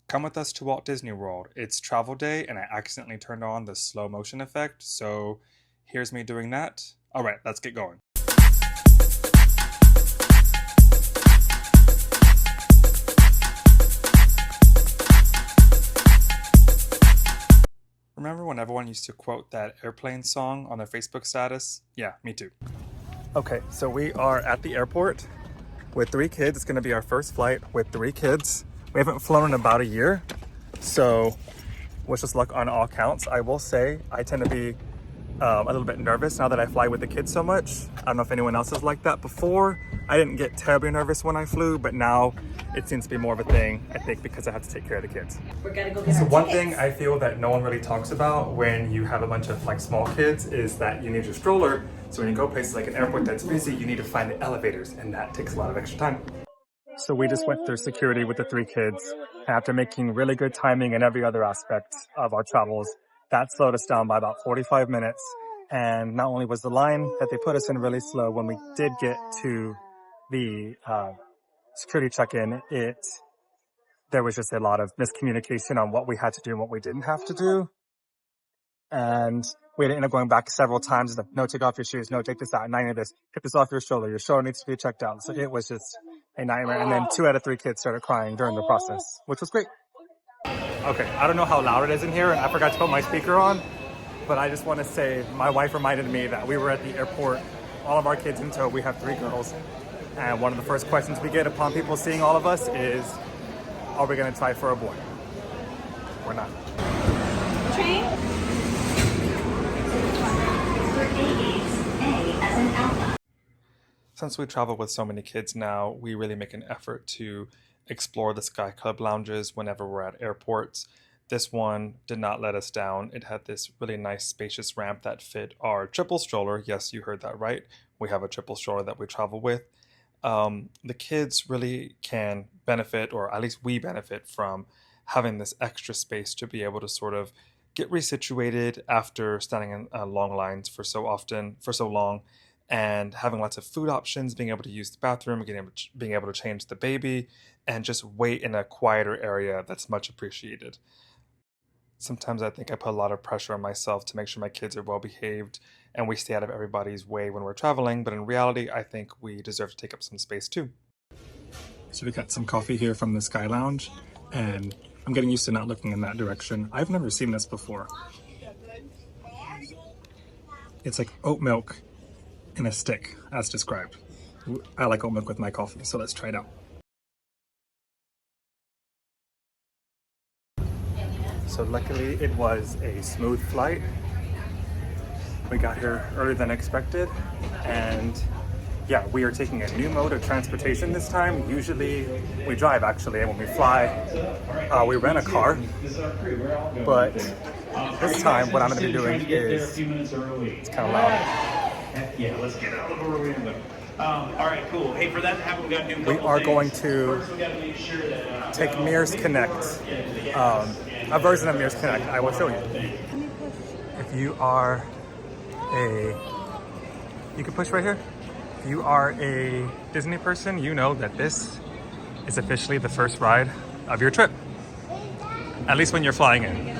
Come with us to Walt Disney World. It's travel day and I accidentally turned on the slow motion effect, so here's me doing that. Alright, let's get going. Remember when everyone used to quote that airplane song on their Facebook status? Yeah, me too. Okay, so we are at the airport with three kids. It's gonna be our first flight with three kids. We haven't flown in about a year, so wish us luck on all counts. I will say I tend to be a little bit nervous now that I fly with the kids so much. I don't know if anyone else is like that. Before, I didn't get terribly nervous when I flew, but now it seems to be more of a thing, I think, because I have to take care of the kids. We're gonna go get So our one tickets. thing I feel that no one really talks about when you have a bunch of like small kids is that you need your stroller. So when you go places like an airport that's busy, you need to find the elevators, and that takes a lot of extra time. So we just went through security with the three kids. After making really good timing in every other aspect of our travels, that slowed us down by about 45 minutes. And not only was the line that they put us in really slow, when we did get to the security check-in, there was just a lot of miscommunication on what we had to do and what we didn't have to do. And we ended up going back several times. No, take off your shoes. No, take this out. None of this. Take this off your shoulder. Your shoulder needs to be checked out. So it was just a nightmare. And then 2 out of 3 kids started crying during the process, which was great. Okay, I don't know how loud it is in here, and I forgot to put my speaker on, but I just want to say my wife reminded me that we were at the airport, all of our kids in tow. We have 3 girls. And one of the first questions we get upon people seeing all of us is, are we going to try for a boy? We're not. Train? Since we travel with so many kids now, we really make an effort to explore the Sky Club lounges whenever we're at airports. This one did not let us down. It had this really nice spacious ramp that fit our triple stroller. Yes, you heard that right. We have a triple stroller that we travel with. The kids really can benefit, or at least we benefit from having this extra space to be able to sort of get resituated after standing in long lines for so long, and having lots of food options, being able to use the bathroom, being able to change the baby, and just wait in a quieter area that's much appreciated. Sometimes I think I put a lot of pressure on myself to make sure my kids are well behaved and we stay out of everybody's way when we're traveling, but in reality, I think we deserve to take up some space too. So we got some coffee here from the Sky Lounge, and I'm getting used to not looking in that direction. I've never seen this before. It's like oat milk in a stick, as described. I like oat milk with my coffee, so let's try it out. So luckily it was a smooth flight. We got here earlier than expected, and yeah, we are taking a new mode of transportation this time. Usually we drive, actually, and when we fly, we rent a car. But this time what I'm going to be doing is, it's kind of loud. Yeah, let's get out of early. All right, cool. Hey, for that to happen, we got to do. We are going to take Mears Connect, a version of Mears Connect. I will show you. If you are you can push right here. If you are a Disney person, you know that this is officially the first ride of your trip, at least when you're flying in.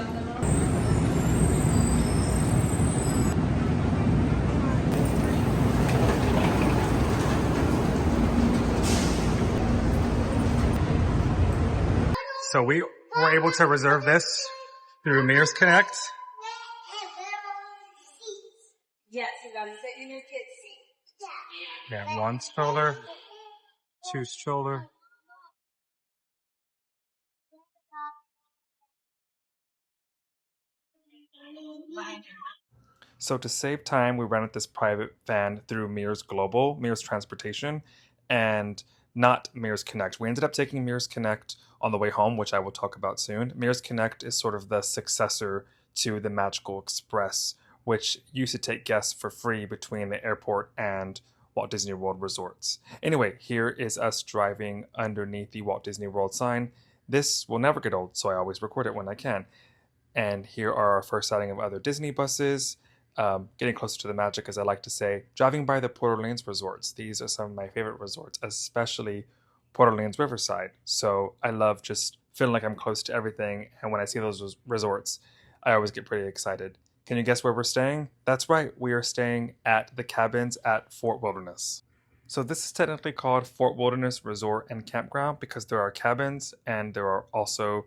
So we were able to reserve this through Mears Connect. Yes, you gotta sit in your kid's seat. Yeah, 1 stroller, 2 stroller. So to save time, we rented this private van through Mears Global, Mears Transportation, and not Mears Connect. We ended up taking Mears Connect on the way home, which I will talk about soon. Mears Connect is sort of the successor to the Magical Express, which used to take guests for free between the airport and Walt Disney World resorts. Anyway, here is us driving underneath the Walt Disney World sign. This will never get old, so I always record it when I can. And here are our first sighting of other Disney buses. Getting closer to the magic, as I like to say, driving by the Port Orleans resorts. These are some of my favorite resorts, especially Port Orleans Riverside. So I love just feeling like I'm close to everything. And when I see those resorts, I always get pretty excited. Can you guess where we're staying? That's right, we are staying at the cabins at Fort Wilderness. So this is technically called Fort Wilderness Resort and Campground because there are cabins and there are also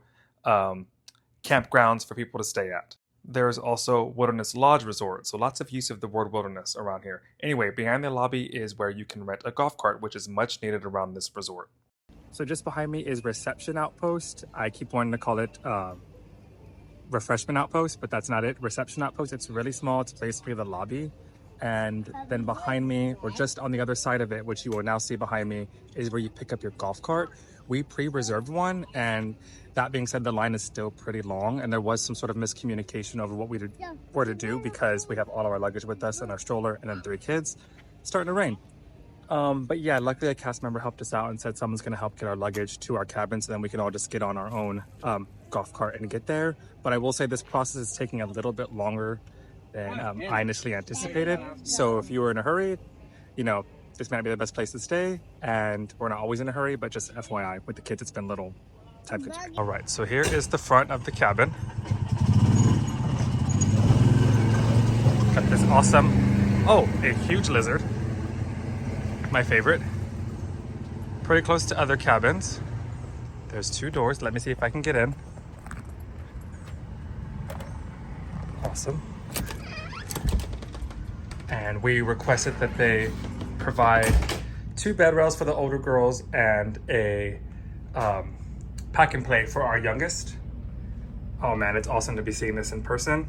campgrounds for people to stay at. There is also Wilderness Lodge Resort, so lots of use of the word wilderness around here. Anyway, behind the lobby is where you can rent a golf cart, which is much needed around this resort. So just behind me is Reception Outpost. I keep wanting to call it Refreshment Outpost, but that's not it. Reception Outpost, it's really small. It's basically the lobby. And then behind me, or just on the other side of it, which you will now see behind me, is where you pick up your golf cart. We pre-reserved one, and that being said, the line is still pretty long, and there was some sort of miscommunication over what we were to do because we have all of our luggage with us and our stroller and then 3 kids. It's starting to rain. But yeah, luckily a cast member helped us out and said someone's gonna help get our luggage to our cabin so then we can all just get on our own golf cart and get there. But I will say this process is taking a little bit longer than I initially anticipated. So if you were in a hurry, you know, this might be the best place to stay. And we're not always in a hurry, but just FYI, with the kids, it's been a little time consuming. All right, so here is the front of the cabin. Got this awesome, oh, a huge lizard. My favorite. Pretty close to other cabins. There's 2 doors. Let me see if I can get in. Awesome. And we requested that they provide 2 bed rails for the older girls and a pack and play for our youngest. Oh man, it's awesome to be seeing this in person.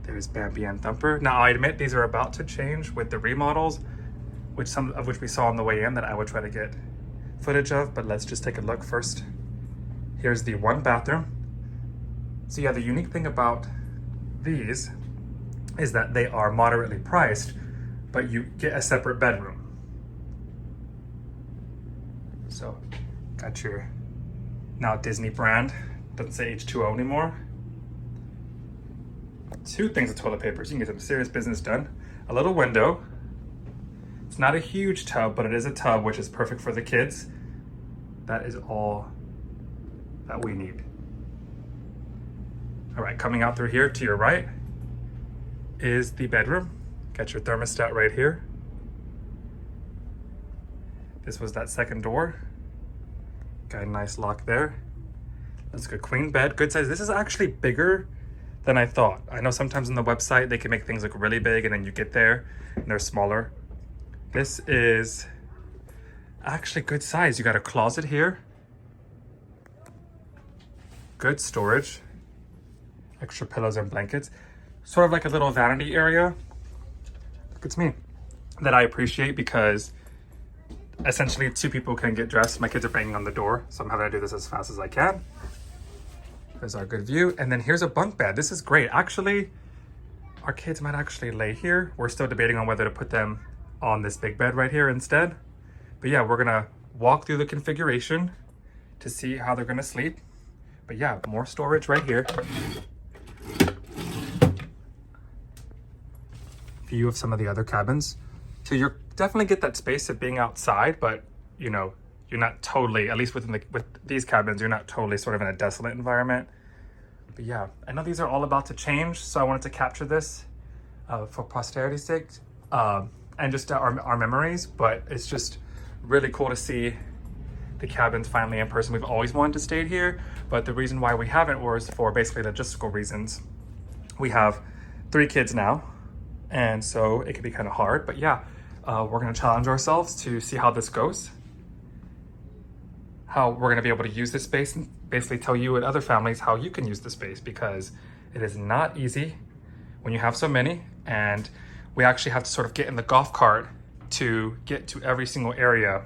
There's Bambi and Thumper. Now I admit these are about to change with the remodels, some of which we saw on the way in that I would try to get footage of, but let's just take a look first. Here's the 1 bathroom. So yeah, the unique thing about these is that they are moderately priced, but you get a separate bedroom. So got your now Disney brand, doesn't say H2O anymore. 2 things of toilet paper, so you can get some serious business done. A little window. It's not a huge tub, but it is a tub, which is perfect for the kids. That is all that we need. All right, coming out through here to your right is the bedroom. Got your thermostat right here. This was that 2nd door. Got a nice lock there. That's a good queen bed, good size. This is actually bigger than I thought. I know sometimes on the website they can make things look really big and then you get there and they're smaller. This is actually good size. You got a closet here. Good storage. Extra pillows and blankets. Sort of like a little vanity area. Look, it's me. That I appreciate because essentially 2 people can get dressed. My kids are banging on the door, so I'm having to do this as fast as I can. There's our good view. And then here's a bunk bed. This is great. Actually, our kids might actually lay here. We're still debating on whether to put them on this big bed right here instead. But yeah, we're gonna walk through the configuration to see how they're gonna sleep. But yeah, more storage right here. View of some of the other cabins. So you're definitely get that space of being outside, but you know, you're not totally, at least with these cabins, you're not totally sort of in a desolate environment. But yeah, I know these are all about to change, so I wanted to capture this for posterity's sake. And just our memories, but it's just really cool to see the cabins finally in person. We've always wanted to stay here, but the reason why we haven't was for basically logistical reasons. We have 3 kids now, and so it can be kind of hard, but yeah, we're gonna challenge ourselves to see how this goes, how we're gonna be able to use this space and basically tell you and other families how you can use the space, because it is not easy when you have so many, and we actually have to sort of get in the golf cart to get to every single area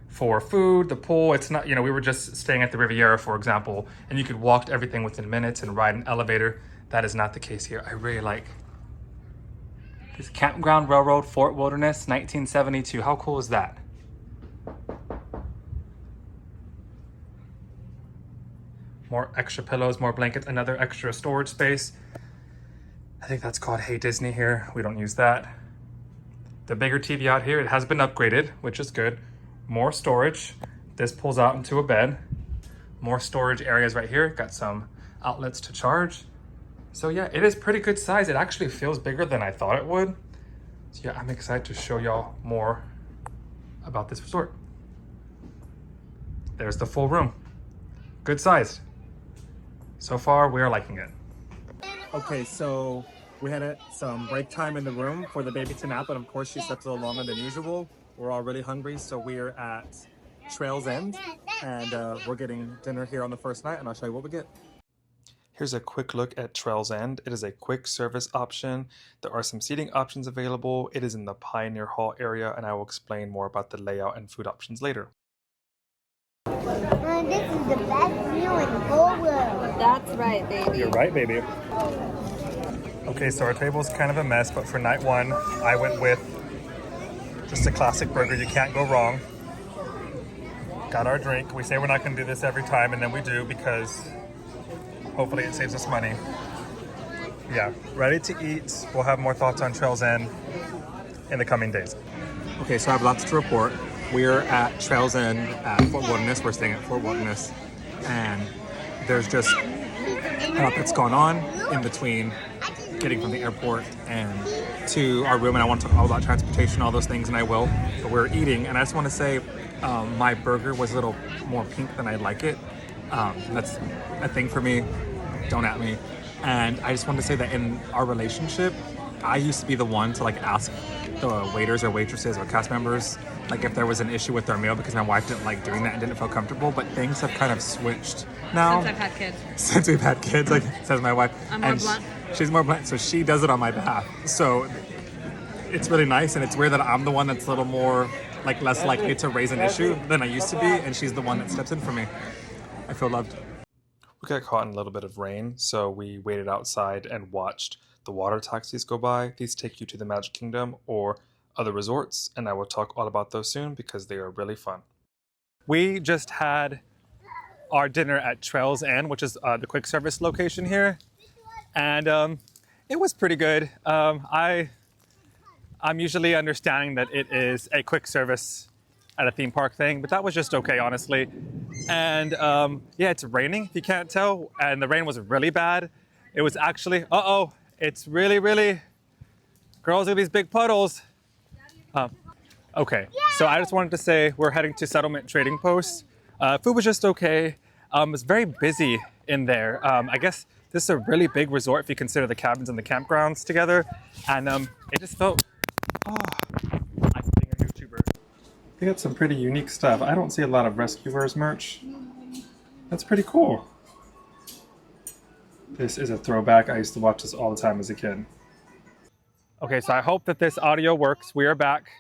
for food, the pool. It's not, you know, we were just staying at the Riviera, for example, and you could walk to everything within minutes and ride an elevator. That is not the case here. I really like this Campground Railroad Fort Wilderness 1972. How cool is that? More extra pillows, more blankets, another extra storage space. I think that's called Hey Disney here. We don't use that. The bigger TV out here, it has been upgraded, which is good. More storage. This pulls out into a bed. more storage areas right here. Got some outlets to charge. So yeah, it is pretty good size. It actually feels bigger than I thought it would. So yeah, I'm excited to show y'all more about this resort. There's the full room. Good size. So far, we are liking it. Okay, so we had some break time in the room for the baby to nap, and of course she slept a little longer than usual. We're all really hungry, so we're at Trails End, and we're getting dinner here on the first night, and I'll show you what we get. Here's a quick look at Trails End. It is a quick service option. There are some seating options available. It is in the Pioneer Hall area, and I will explain more about the layout and food options later. This is the best meal in the whole world. That's right, baby. You're right, baby. Okay, so our table's kind of a mess, but for night one, I went with just a classic burger. You can't go wrong. Got our drink. We say we're not going to do this every time, and then we do because hopefully it saves us money. Yeah, ready to eat. We'll have more thoughts on Trails End in the coming days. Okay, so I have lots to report. We're at Trails End at Fort Wilderness. We're staying at Fort Wilderness, and there's just a lot that's gone on in between getting from the airport and to our room, and I want to talk all about transportation, all those things, and I will. But we're eating, and I just want to say my burger was a little more pink than I'd like it. That's a thing for me. Don't at me. And I just want to say that in our relationship, I used to be the one to like ask the waiters or waitresses or cast members like if there was an issue with their meal, because my wife didn't like doing that and didn't feel comfortable. But things have kind of switched now. Since I've had kids. Since we've had kids, like says my wife. I'm more blunt. She's more blunt, so she does it on my behalf. So it's really nice, and it's weird that I'm the one that's a little more like less likely to raise an issue than I used to be, and she's the one that steps in for me. I feel loved. We got caught in a little bit of rain, so we waited outside and watched the water taxis go by. These take you to the Magic Kingdom or other resorts, and I will talk all about those soon because they are really fun. We just had our dinner at Trails End, which is the quick service location here, and it was pretty good. I'm usually understanding that it is a quick service at a theme park thing, but that was just okay, honestly. And yeah, it's raining, if you can't tell, and the rain was really bad. It was actually, it's really, girls, look at these big puddles. Okay, so I just wanted to say we're heading to Settlement Trading Post. Food was just okay. It was very busy in there. I guess this is a really big resort if you consider the cabins and the campgrounds together. And it just felt, like being a YouTuber. They got some pretty unique stuff. I don't see a lot of Rescuers merch. That's pretty cool. This is a throwback. I used to watch this all the time as a kid. Okay, so I hope that this audio works. We are back.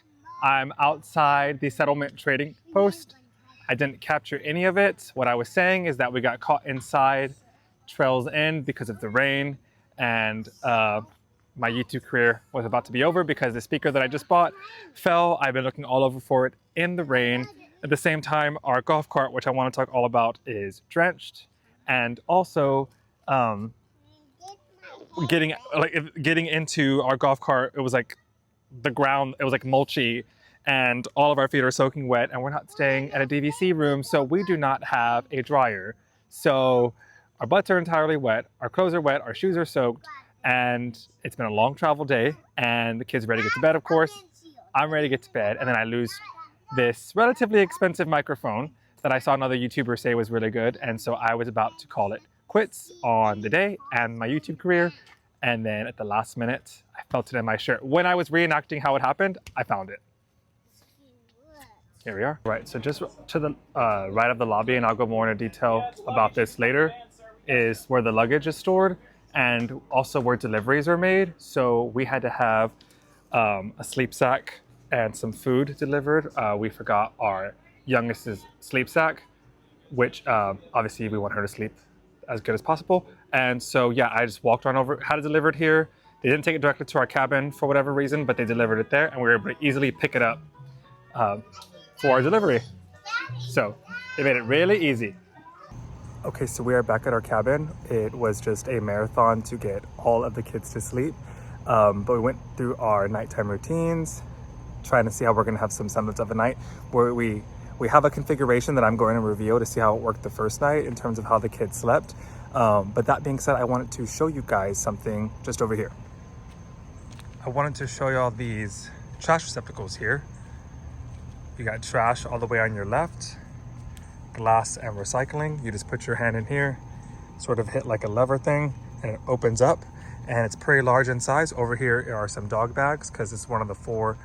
I'm outside the Settlement Trading Post. I didn't capture any of it. What I was saying is that we got caught inside Trails End because of the rain, and my YouTube career was about to be over because the speaker that I just bought fell. I've been looking all over for it in the rain. At the same time, our golf cart, which I want to talk all about, is drenched, and also getting into our golf cart, it was like the ground, it was like mulchy, and all of our feet are soaking wet, and we're not staying at a DVC room, so we do not have a dryer. So our butts are entirely wet, our clothes are wet, our shoes are soaked, and it's been a long travel day, and the kids are ready to get to bed, of course. I'm ready to get to bed, and then I lose this relatively expensive microphone that I saw another YouTuber say was really good, and so I was about to call it quits on the day and my YouTube career, and then at the last minute, I felt it in my shirt. When I was reenacting how it happened, I found it. Here we are. Right, so just to the right of the lobby, and I'll go more into detail about this later, is where the luggage is stored and also where deliveries are made. So we had to have a sleep sack and some food delivered. We forgot our youngest's sleep sack, which obviously we want her to sleep as good as possible. And so yeah, I just walked on over, had it delivered here. They didn't take it directly to our cabin for whatever reason, but they delivered it there, and we were able to easily pick it up for our delivery. So they made it really easy. Okay, so we are back at our cabin. It was just a marathon to get all of the kids to sleep. But we went through our nighttime routines, trying to see how we're gonna have some semblance of a night where we We have a configuration that I'm going to reveal to see how it worked the first night in terms of how the kids slept. But that being said, I wanted to show you guys something just over here. I wanted to show y'all these trash receptacles here. You got trash all the way on your left, glass and recycling. You just put your hand in here, sort of hit like a lever thing, and it opens up, and it's pretty large in size. Over here are some dog bags because it's one of the 4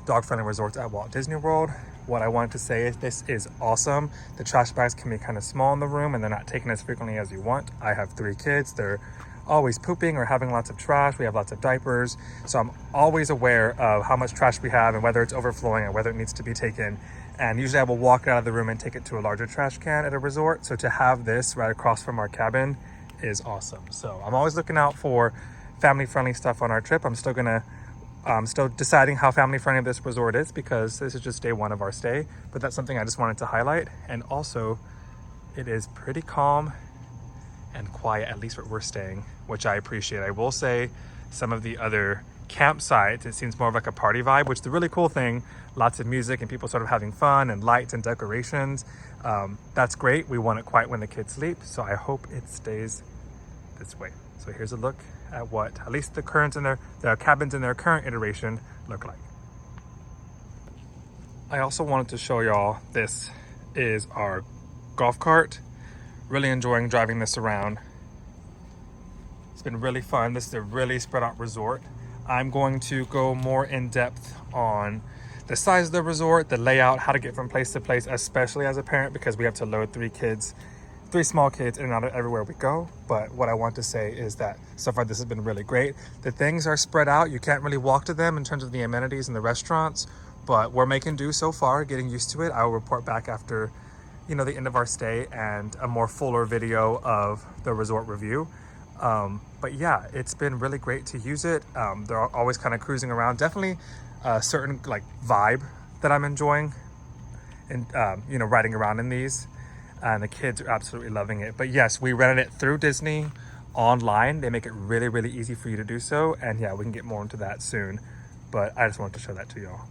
dog-friendly resorts at Walt Disney World. What I wanted to say is this is awesome. The trash bags can be kind of small in the room and they're not taken as frequently as you want. I have 3 kids. They're always pooping or having lots of trash. We have lots of diapers. So I'm always aware of how much trash we have and whether it's overflowing and whether it needs to be taken. And usually I will walk out of the room and take it to a larger trash can at a resort. So to have this right across from our cabin is awesome. So I'm always looking out for family-friendly stuff on our trip. I'm still deciding how family-friendly this resort is because this is just day 1 of our stay. But that's something I just wanted to highlight. And also, it is pretty calm and quiet, at least where we're staying, which I appreciate. I will say some of the other campsites, it seems more of like a party vibe, which is the really cool thing. Lots of music and people sort of having fun and lights and decorations. That's great. We want it quiet when the kids sleep. So I hope it stays this way. So here's a look at what at least the cabins in their current iteration look like. I also wanted to show y'all, this is our golf cart. Really enjoying driving this around. It's been really fun. This is a really spread out resort. I'm going to go more in depth on the size of the resort, the layout, how to get from place to place, especially as a parent, because we have to load 3 small kids in and out of everywhere we go. But what I want to say is that so far this has been really great. The things are spread out. You can't really walk to them in terms of the amenities and the restaurants, but we're making do so far, getting used to it. I will report back after the end of our stay and a more fuller video of the resort review. But yeah, it's been really great to use it. They're always kind of cruising around. Definitely a certain like vibe that I'm enjoying and riding around in these, and the kids are absolutely loving it. But yes, we rented it through Disney online. They make it really, really easy for you to do so. And yeah, we can get more into that soon, but I just wanted to show that to y'all.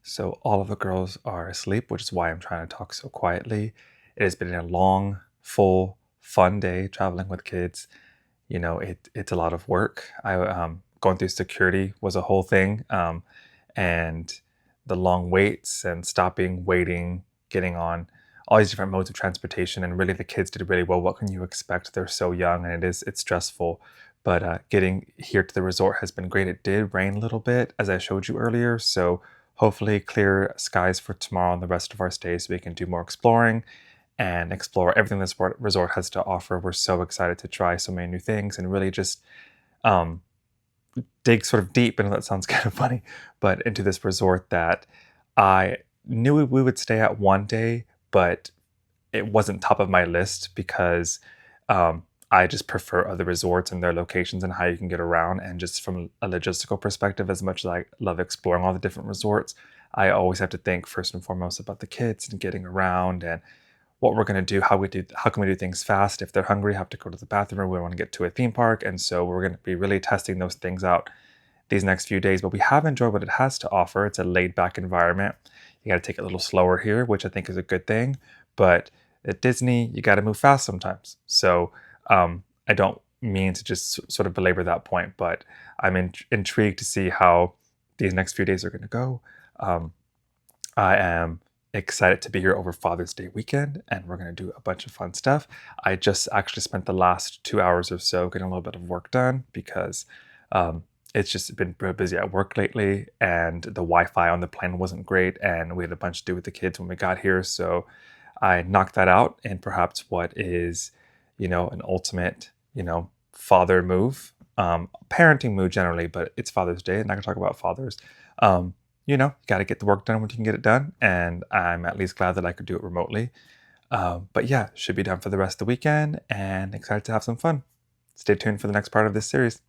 So all of the girls are asleep, which is why I'm trying to talk so quietly. It has been a long, full, fun day traveling with kids. It's a lot of work. Going through security was a whole thing. And the long waits and stopping, waiting, getting on all these different modes of transportation. And really the kids did really well. What can you expect? They're so young and it's stressful. But getting here to the resort has been great. It did rain a little bit, as I showed you earlier. So hopefully clear skies for tomorrow and the rest of our stay so we can do more exploring and explore everything this resort has to offer. We're so excited to try so many new things and really just dig sort of deep, and that sounds kind of funny, but into this resort that I knew we would stay at one day, but it wasn't top of my list because I just prefer other resorts and their locations and how you can get around. And just from a logistical perspective, as much as I love exploring all the different resorts, I always have to think first and foremost about the kids and getting around and what we're going to do, how can we do things fast. If they're hungry, have to go to the bathroom, we want to get to a theme park. And so we're going to be really testing those things out these next few days. But we have enjoyed what it has to offer. It's a laid back environment. You got to take it a little slower here, which I think is a good thing. But at Disney, you got to move fast sometimes. So I don't mean to just sort of belabor that point, but I'm intrigued to see how these next few days are going to go. I am excited to be here over Father's Day weekend, and we're going to do a bunch of fun stuff. I just actually spent the last 2 hours or so getting a little bit of work done because it's just been real busy at work lately, and the Wi-Fi on the plane wasn't great, and we had a bunch to do with the kids when we got here. So I knocked that out, and perhaps what is, an ultimate, father move, parenting move generally, but it's Father's Day, and I can talk about fathers. You got to get the work done when you can get it done, and I'm at least glad that I could do it remotely. But yeah, should be done for the rest of the weekend, and excited to have some fun. Stay tuned for the next part of this series.